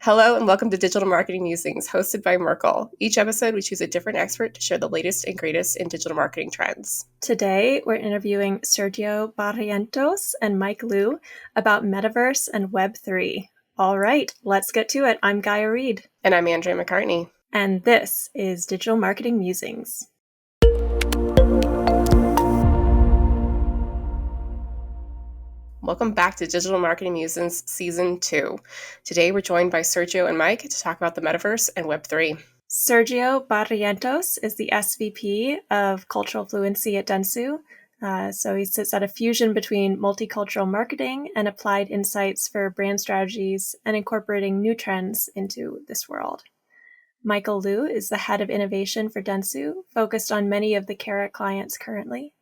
Hello and welcome to Digital Marketing Musings, hosted by Merkle. Each episode, we choose a different expert to share the latest and greatest in digital marketing trends. Today, we're interviewing Sergio Barrientos and Mike Liu about Metaverse and Web3. All right, let's get to it. I'm Gaia Reed. And I'm Andreah McCartney. And this is Digital Marketing Musings. Welcome back to Digital Marketing Musings Season 2. Today, we're joined by Sergio and Mike to talk about the Metaverse and Web3. Sergio Barrientos is the SVP of Cultural Fluency at dentsu. So he sits at a fusion between multicultural marketing and applied insights for brand strategies and incorporating new trends into this world. Michael Liu is the head of innovation for dentsu, focused on many of the Carrot clients currently.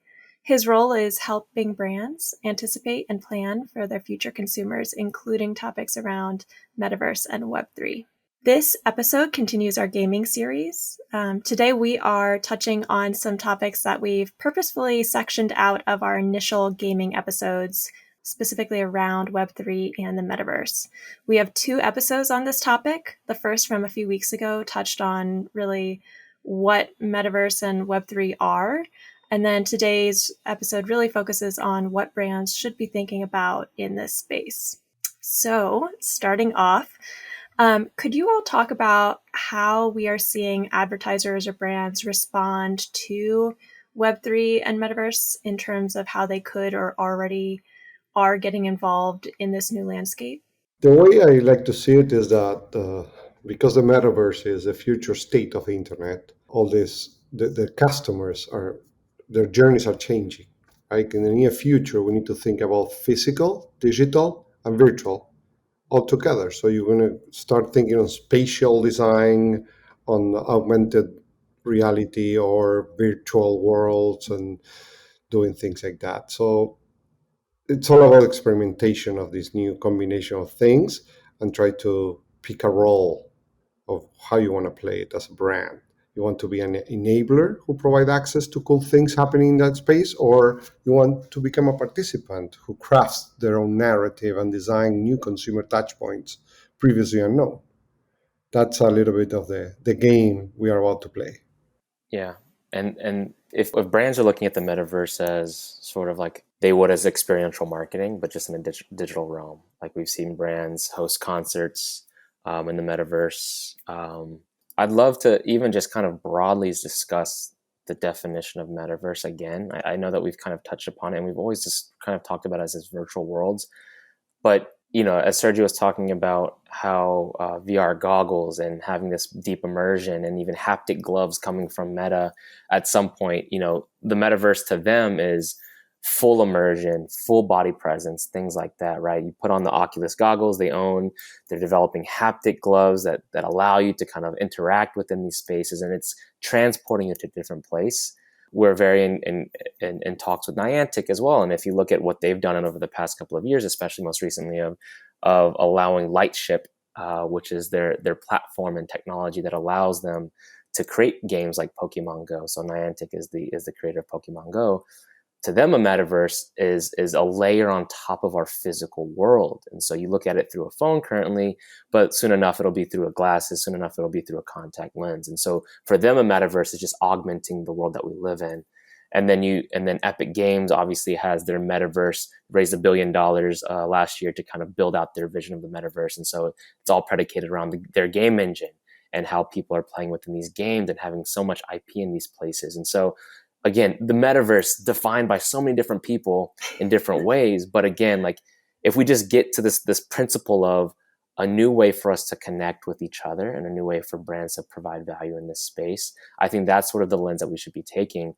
His role is helping brands anticipate and plan for their future consumers, including topics around Metaverse and Web3. This episode continues our gaming series. Today we are touching on some topics that we've purposefully sectioned out of our initial gaming episodes, specifically around Web3 and the Metaverse. We have 2 episodes on this topic. The first from a few weeks ago touched on really what Metaverse and Web3 are. And then today's episode really focuses on what brands should be thinking about in this space. So starting off, could you all talk about how we are seeing advertisers or brands respond to Web3 and Metaverse in terms of how they could or already are getting involved in this new landscape? The way I like to see it is that because the Metaverse is the future state of the internet, all this, the customers their journeys are changing. Right? In the near future, we need to think about physical, digital, and virtual all together. So you're going to start thinking on spatial design, on augmented reality or virtual worlds and doing things like that. So it's all about experimentation of this new combination of things and try to pick a role of how you want to play it as a brand. You want to be an enabler who provide access to cool things happening in that space, or you want to become a participant who crafts their own narrative and design new consumer touchpoints previously unknown. That's a little bit of the game we are about to play. Yeah. And if brands are looking at the metaverse as sort of like they would as experiential marketing, but just in a digital realm, like we've seen brands host concerts in the metaverse. I'd love to even just kind of broadly discuss the definition of metaverse again. I know that we've kind of touched upon it and we've always just kind of talked about it as virtual worlds. But, you know, as Sergio was talking about how VR goggles and having this deep immersion and even haptic gloves coming from Meta, at some point, you know, the metaverse to them is full immersion, full body presence, things like that, right? You put on the Oculus goggles they're developing haptic gloves that allow you to kind of interact within these spaces, and it's transporting you to a different place. We're very in talks with Niantic as well. And if you look at what they've done over the past couple of years, especially most recently of allowing Lightship, which is their platform and technology that allows them to create games like Pokemon Go. So Niantic is the creator of Pokemon Go. To them, a metaverse is a layer on top of our physical world. And so you look at it through a phone currently, but soon enough it'll be through a glasses, soon enough it'll be through a contact lens. And so for them, a metaverse is just augmenting the world that we live in. And then Epic Games obviously has their metaverse, raised $1 billion last year to kind of build out their vision of the metaverse. And so it's all predicated around their game engine and how people are playing within these games and having so much IP in these places. And so again, the metaverse defined by so many different people in different ways. But again, like if we just get to this principle of a new way for us to connect with each other and a new way for brands to provide value in this space, I think that's sort of the lens that we should be taking.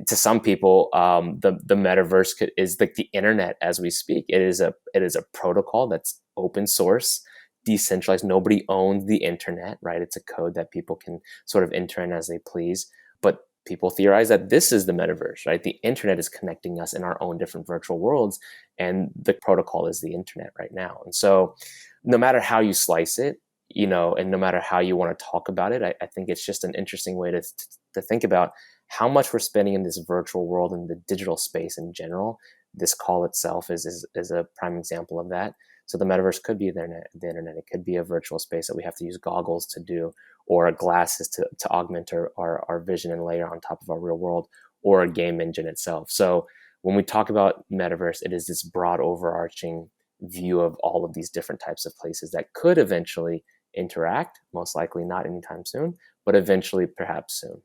To some people, the metaverse is like the internet as we speak. It is a protocol that's open source, decentralized. Nobody owns the internet, right? It's a code that people can sort of enter in as they please. But people theorize that this is the metaverse, right? The internet is connecting us in our own different virtual worlds, and the protocol is the internet right now. And so no matter how you slice it, you know, and no matter how you want to talk about it, I think it's just an interesting way to think about how much we're spending in this virtual world and the digital space in general. This call itself is a prime example of that. So the metaverse could be the internet. It could be a virtual space that we have to use goggles to do, or glasses to augment our vision and layer on top of our real world, or a game engine itself. So when we talk about metaverse, it is this broad overarching view of all of these different types of places that could eventually interact, most likely not anytime soon, but eventually perhaps soon,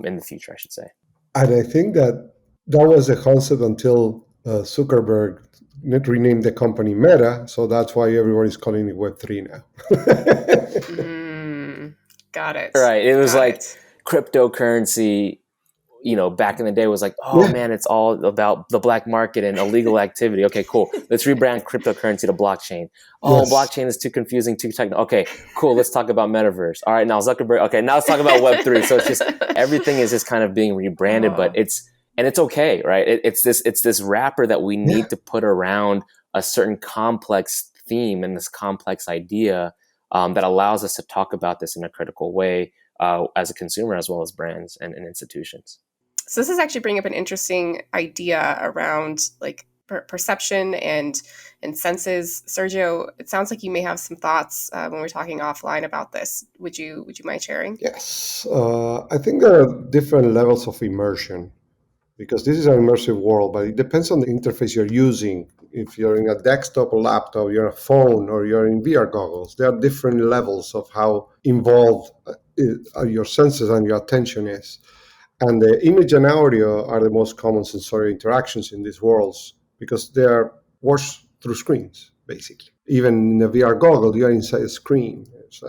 in the future, I should say. And I think that was a concept until Zuckerberg renamed the company Meta, so that's why everybody's calling it Web3 now. Got it. Right. It was cryptocurrency, back in the day was like, oh man, it's all about the black market and illegal activity. Okay, cool. Let's rebrand cryptocurrency to blockchain. Oh, yes. Blockchain is too confusing, too technical. Okay, cool. Let's talk about metaverse. All right, now Zuckerberg. Okay, now let's talk about Web3. So it's just everything is just kind of being rebranded, but it's okay, right? It's this wrapper that we need to put around a certain complex theme and this complex idea that allows us to talk about this in a critical way as a consumer, as well as brands and institutions. So this is actually bringing up an interesting idea around like perception and senses. Sergio, it sounds like you may have some thoughts when we're talking offline about this. Would you mind sharing? Yes, I think there are different levels of immersion, because this is an immersive world, but it depends on the interface you're using. If you're in a desktop or laptop, you're a phone, or you're in VR goggles, there are different levels of how involved your senses and your attention is. And the image and audio are the most common sensory interactions in these worlds, because they are watched through screens, basically. Even in a VR goggle, you're inside a screen. It's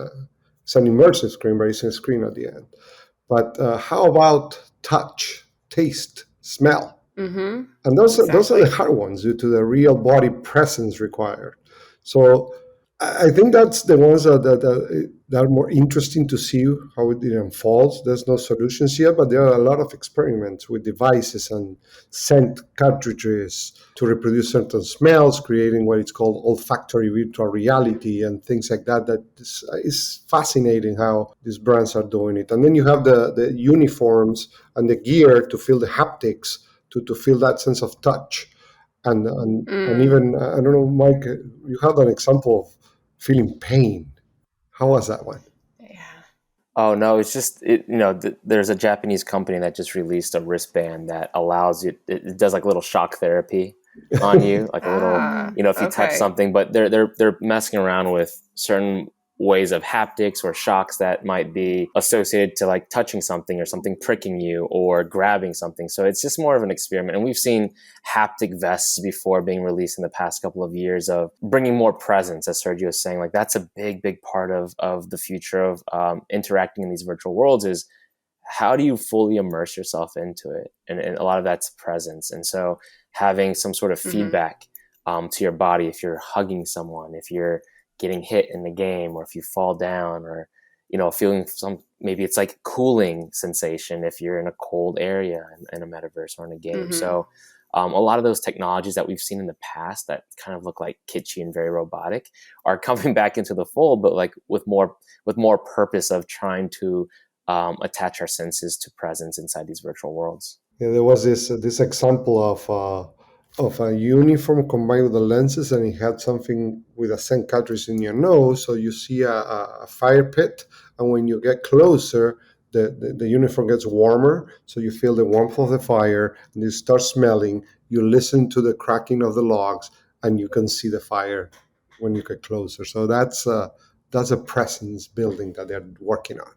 an immersive screen, but it's a screen at the end. But how about touch, taste, smell? Mm-hmm. And those are the hard ones due to the real body presence required. So I think that's the ones that are more interesting to see how it unfolds. There's no solutions yet, but there are a lot of experiments with devices and scent cartridges to reproduce certain smells, creating what is called olfactory virtual reality and things like that. That is fascinating how these brands are doing it. And then you have the uniforms and the gear to feel the haptics, to feel that sense of touch. And even, I don't know, Mike, you had an example of feeling pain. How was that one? Yeah. Oh no, it's just there's a Japanese company that just released a wristband that allows you. It does like little shock therapy on you, like a little, if you touch something. But they're messing around with certain ways of haptics or shocks that might be associated to like touching something or something pricking you or grabbing something. So it's just more of an experiment. And we've seen haptic vests before being released in the past couple of years of bringing more presence, as Sergio was saying. Like that's a big part of the future of interacting in these virtual worlds is how do you fully immerse yourself into it? And a lot of that's presence. And so having some sort of feedback to your body, if you're hugging someone, if you're getting hit in the game, or if you fall down, or feeling maybe it's like cooling sensation if you're in a cold area in a metaverse or in a game. So a lot of those technologies that we've seen in the past that kind of look like kitschy and very robotic are coming back into the fold, but like with more purpose of trying to attach our senses to presence inside these virtual worlds. Yeah, there was this example of a uniform combined with the lenses, and it had something with a scent cartridge in your nose, so you see a fire pit, and when you get closer, the uniform gets warmer, so you feel the warmth of the fire, and you start smelling, you listen to the cracking of the logs, and you can see the fire when you get closer. So that's a presence building that they're working on.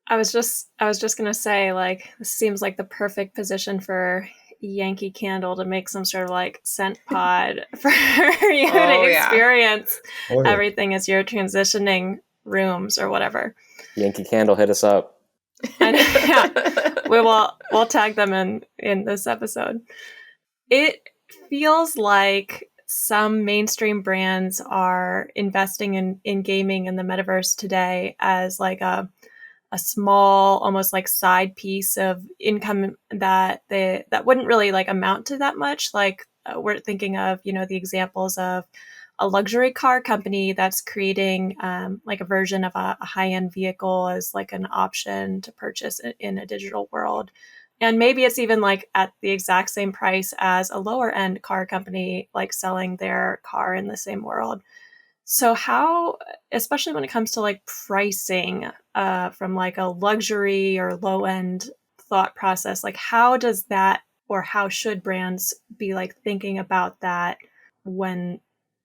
I was just going to say, like, this seems like the perfect position for Yankee Candle to make some sort of like scent pod for you to experience everything as you're transitioning rooms or whatever. Yankee Candle, hit us up. And we'll tag them in this episode. It feels like some mainstream brands are investing in gaming in the metaverse today as like a small, almost like side piece of income that wouldn't really like amount to that much. Like we're thinking of, the examples of a luxury car company that's creating like a version of a high-end vehicle as like an option to purchase in a digital world. And maybe it's even like at the exact same price as a lower end car company, like selling their car in the same world. So how, especially when it comes to like pricing, from like a luxury or low end thought process, like how does that, or how should brands be like thinking about that when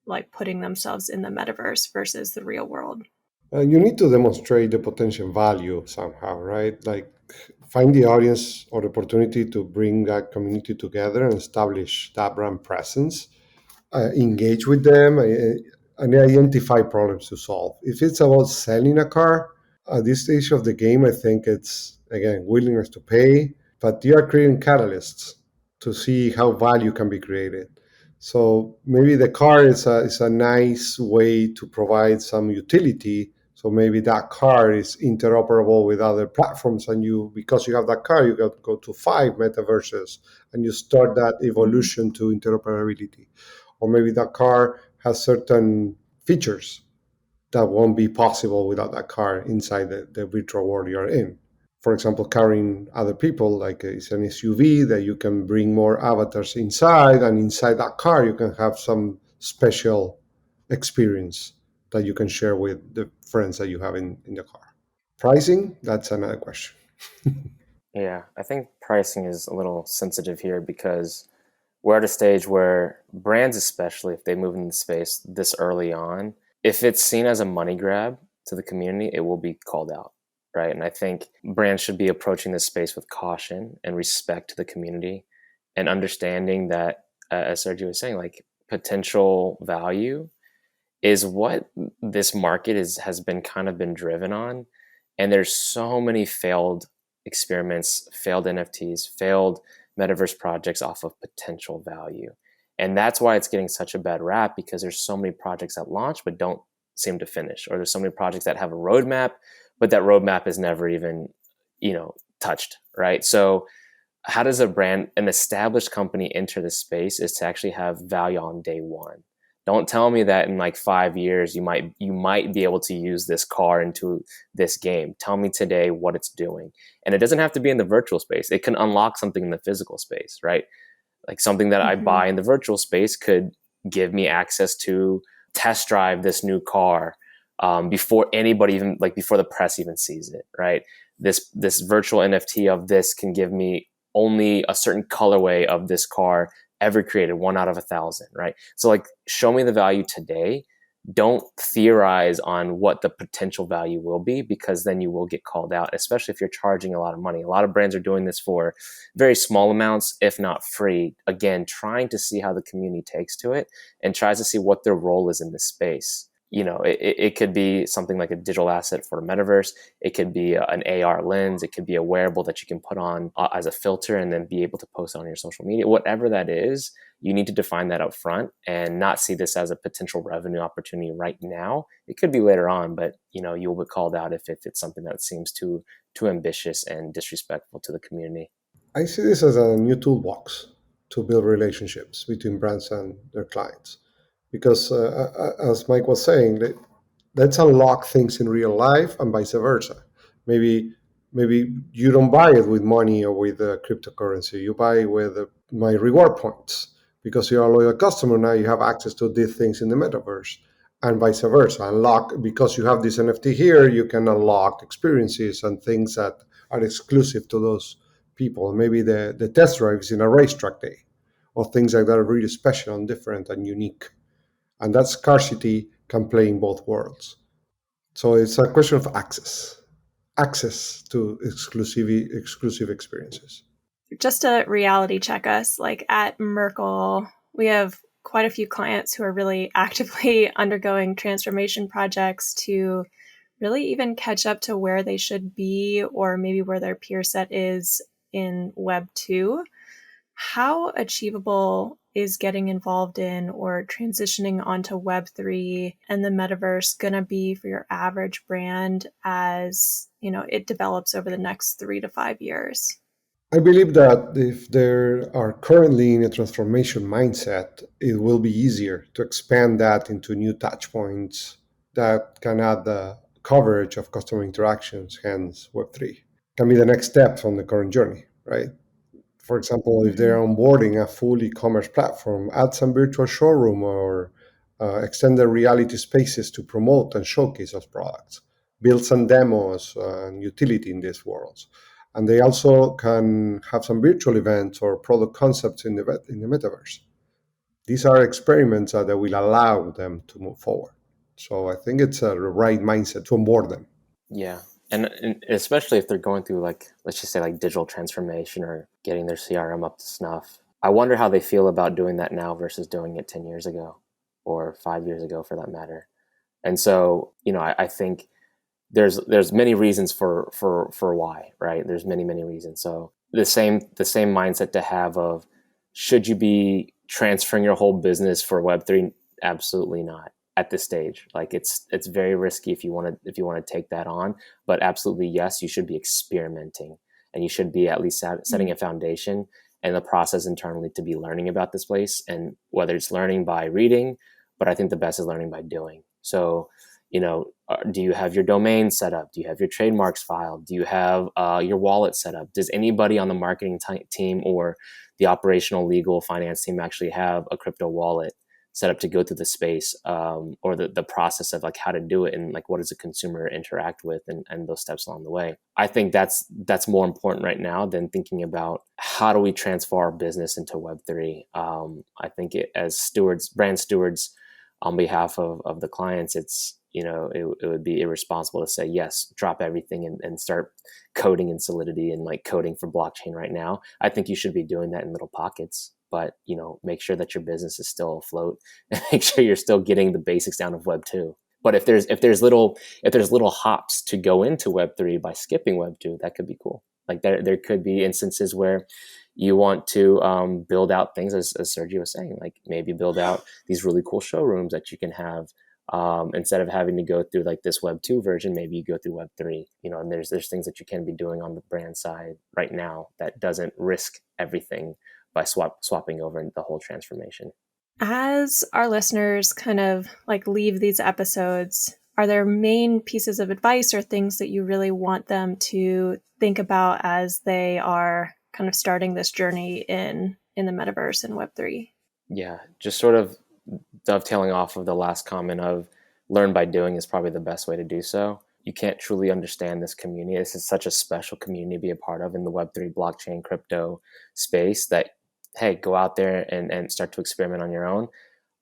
like putting themselves in the metaverse versus the real world? You need to demonstrate the potential value somehow, right? Like find the audience or opportunity to bring that community together and establish that brand presence, engage with them, and identify problems to solve. If it's about selling a car, at this stage of the game, I think it's, again, willingness to pay, but you are creating catalysts to see how value can be created. So maybe the car is a nice way to provide some utility. So maybe that car is interoperable with other platforms, and you, because you have that car, you got to go to 5 metaverses, and you start that evolution to interoperability. Or maybe that car has certain features that won't be possible without that car inside the virtual world you're in. For example, carrying other people, like it's an SUV that you can bring more avatars inside, and inside that car you can have some special experience that you can share with the friends that you have in the car. Pricing, that's another question. Yeah, I think pricing is a little sensitive here because we're at a stage where brands, especially if they move into the space this early on, if it's seen as a money grab to the community, it will be called out, right? And I think brands should be approaching this space with caution and respect to the community and understanding that, as Sergio was saying, like potential value is what this market has been kind of been driven on. And there's so many failed experiments, failed NFTs, failed metaverse projects off of potential value. And that's why it's getting such a bad rap, because there's so many projects that launch but don't seem to finish, or there's so many projects that have a roadmap, but that roadmap is never even, touched, right? So how does a brand, an established company, enter the space is to actually have value on day one. Don't tell me that in like 5 years you might be able to use this car into this game. Tell me today what it's doing. And it doesn't have to be in the virtual space. It can unlock something in the physical space, right? Like something that I buy in the virtual space could give me access to test drive this new car, before anybody even, like before the press even sees it, right? This virtual NFT of this can give me only a certain colorway of this car ever created, 1 out of 1,000, right? So like, show me the value today. Don't theorize on what the potential value will be, because then you will get called out, especially if you're charging a lot of money. A lot of brands are doing this for very small amounts, if not free. Again, trying to see how the community takes to it and tries to see what their role is in this space. It could be something like a digital asset for a metaverse. It could be an AR lens. It could be a wearable that you can put on as a filter and then be able to post on your social media. Whatever that is, you need to define that up front and not see this as a potential revenue opportunity right now. It could be later on, but you'll be called out if it's something that seems too ambitious and disrespectful to the community. I see this as a new toolbox to build relationships between brands and their clients. Because, as Mike was saying, let's unlock things in real life and vice versa. Maybe maybe you don't buy it with money or with cryptocurrency. You buy with my reward points because you're a loyal customer. Now you have access to these things in the metaverse, and vice versa. Unlock, because you have this NFT here, you can unlock experiences and things that are exclusive to those people. Maybe the test drives in a racetrack day, or things like that are really special and different and unique. And that scarcity can play in both worlds. So it's a question of access to exclusive experiences. Just to reality check us, like at Merkle, we have quite a few clients who are really actively undergoing transformation projects to really even catch up to where they should be, or maybe where their peer set is in Web 2. How achievable is getting involved in or transitioning onto Web 3 and the metaverse going to be for your average brand as it develops over the next 3 to 5 years? I believe that if they are currently in a transformation mindset, it will be easier to expand that into new touch points that can add the coverage of customer interactions, hence Web3. Can be the next step on the current journey, right? For example, if they're onboarding a full e-commerce platform, add some virtual showroom or extended reality spaces to promote and showcase those products, build some demos and utility in these worlds. And they also can have some virtual events or product concepts in the metaverse. These are experiments that will allow them to move forward. So I think it's a right mindset to onboard them. Yeah. And especially if they're going through, like, let's just say like digital transformation or getting their CRM up to snuff. I wonder how they feel about doing that now versus doing it 10 years ago or 5 years ago for that matter. And so, I think there's many reasons for why, right? There's many reasons. So the same mindset to have of, should you be transferring your whole business for Web3? Absolutely not at this stage. Like it's very risky if you want to take that on, but absolutely yes, you should be experimenting, and you should be at least setting a foundation and the process internally to be learning about this place. And whether it's learning by reading, but I think the best is learning by doing. So, do you have your domain set up? Do you have your trademarks filed? Do you have your wallet set up? Does anybody on the marketing team or the operational, legal, finance team actually have a crypto wallet set up to go through the space, or the process of like how to do it, and like what does a consumer interact with, and those steps along the way? I think that's more important right now than thinking about how do we transfer our business into Web3. I think as brand stewards on behalf of the clients, it's, it would be irresponsible to say, yes, drop everything and start coding in Solidity and like coding for blockchain right now. I think you should be doing that in little pockets, but, make sure that your business is still afloat and make sure you're still getting the basics down of Web 2. But if there's little hops to go into Web 3 by skipping Web 2, that could be cool. Like there could be instances where you want to build out things, as Sergio was saying, like maybe build out these really cool showrooms that you can have. Instead of having to go through like this Web 2 version, maybe you go through Web 3, and there's things that you can be doing on the brand side right now that doesn't risk everything by swapping over the whole transformation. As our listeners kind of like leave these episodes, are there main pieces of advice or things that you really want them to think about as they are kind of starting this journey in the metaverse and Web3? Yeah, just sort of dovetailing off of the last comment of learn by doing is probably the best way to do so. You can't truly understand this community. This is such a special community to be a part of in the Web3 blockchain crypto space that, hey, go out there and start to experiment on your own.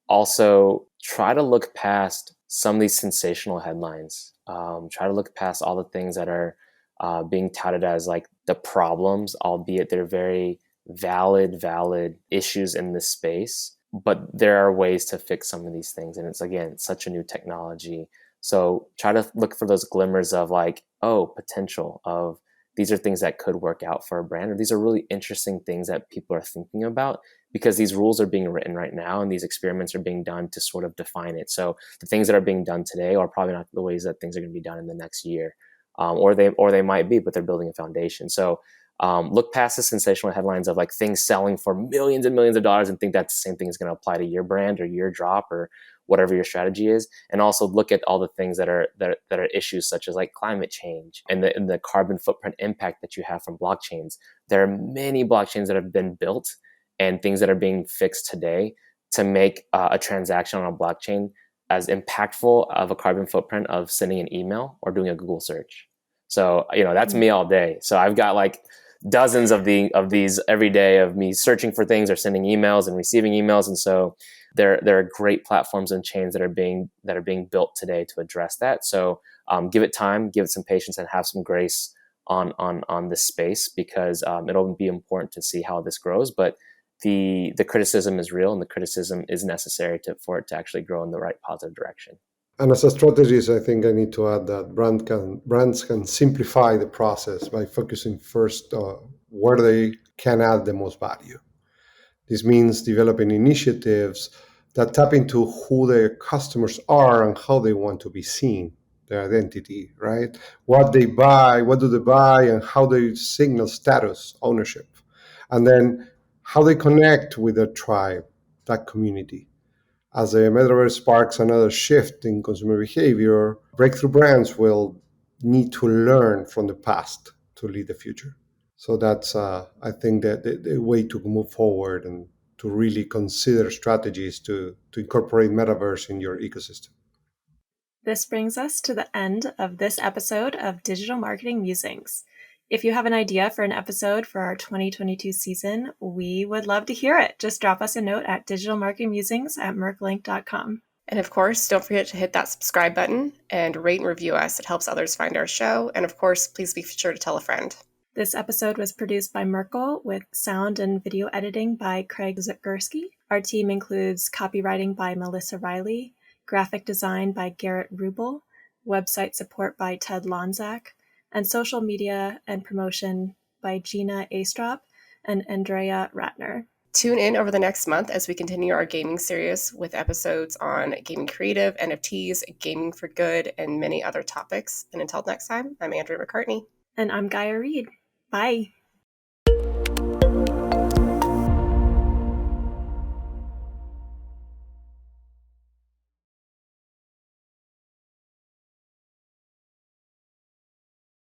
Also, try to look past some of these sensational headlines. Try to look past all the things that are being touted as like the problems, albeit they're very valid issues in this space. But there are ways to fix some of these things. And it's, again, such a new technology. So try to look for those glimmers of like, potential of these are things that could work out for a brand, or these are really interesting things that people are thinking about, because these rules are being written right now and these experiments are being done to sort of define it. So the things that are being done today are probably not the ways that things are going to be done in the next year, or they might be, but they're building a foundation. So look past the sensational headlines of like things selling for millions and millions of dollars and think that the same thing is going to apply to your brand or your drop or whatever your strategy is. And also look at all the things that are issues such as like climate change and the carbon footprint impact that you have from blockchains. There are many blockchains that have been built and things that are being fixed today to make a transaction on a blockchain as impactful of a carbon footprint of sending an email or doing a Google search. So, that's me all day. So I've got like dozens of these every day of me searching for things or sending emails and receiving emails. And so there are great platforms and chains that are being built today to address that. So give it time, give it some patience, and have some grace on this space, because it'll be important to see how this grows. But the criticism is real, and the criticism is necessary for it to actually grow in the right positive direction. And as a strategist, I think I need to add that brands can simplify the process by focusing first where they can add the most value. This means developing initiatives that tap into who their customers are and how they want to be seen, their identity, right? What do they buy, and how they signal status, ownership. And then how they connect with their tribe, that community. As the metaverse sparks another shift in consumer behavior, breakthrough brands will need to learn from the past to lead the future. So that's, I think, that the way to move forward and to really consider strategies to incorporate Metaverse in your ecosystem. This brings us to the end of this episode of Digital Marketing Musings. If you have an idea for an episode for our 2022 season, we would love to hear it. Just drop us a note at digitalmarketingmusings@merklink.com. And of course, don't forget to hit that subscribe button and rate and review us. It helps others find our show. And of course, please be sure to tell a friend. This episode was produced by Merkle with sound and video editing by Craig Zagurski. Our team includes copywriting by Melissa Riley, graphic design by Garrett Rubel, website support by Ted Lonzak, and social media and promotion by Gina Astrop and Andreah Ratner. Tune in over the next month as we continue our gaming series with episodes on gaming creative, NFTs, gaming for good, and many other topics. And until next time, I'm Andreah McCartney. And I'm Gaia Reed. Bye.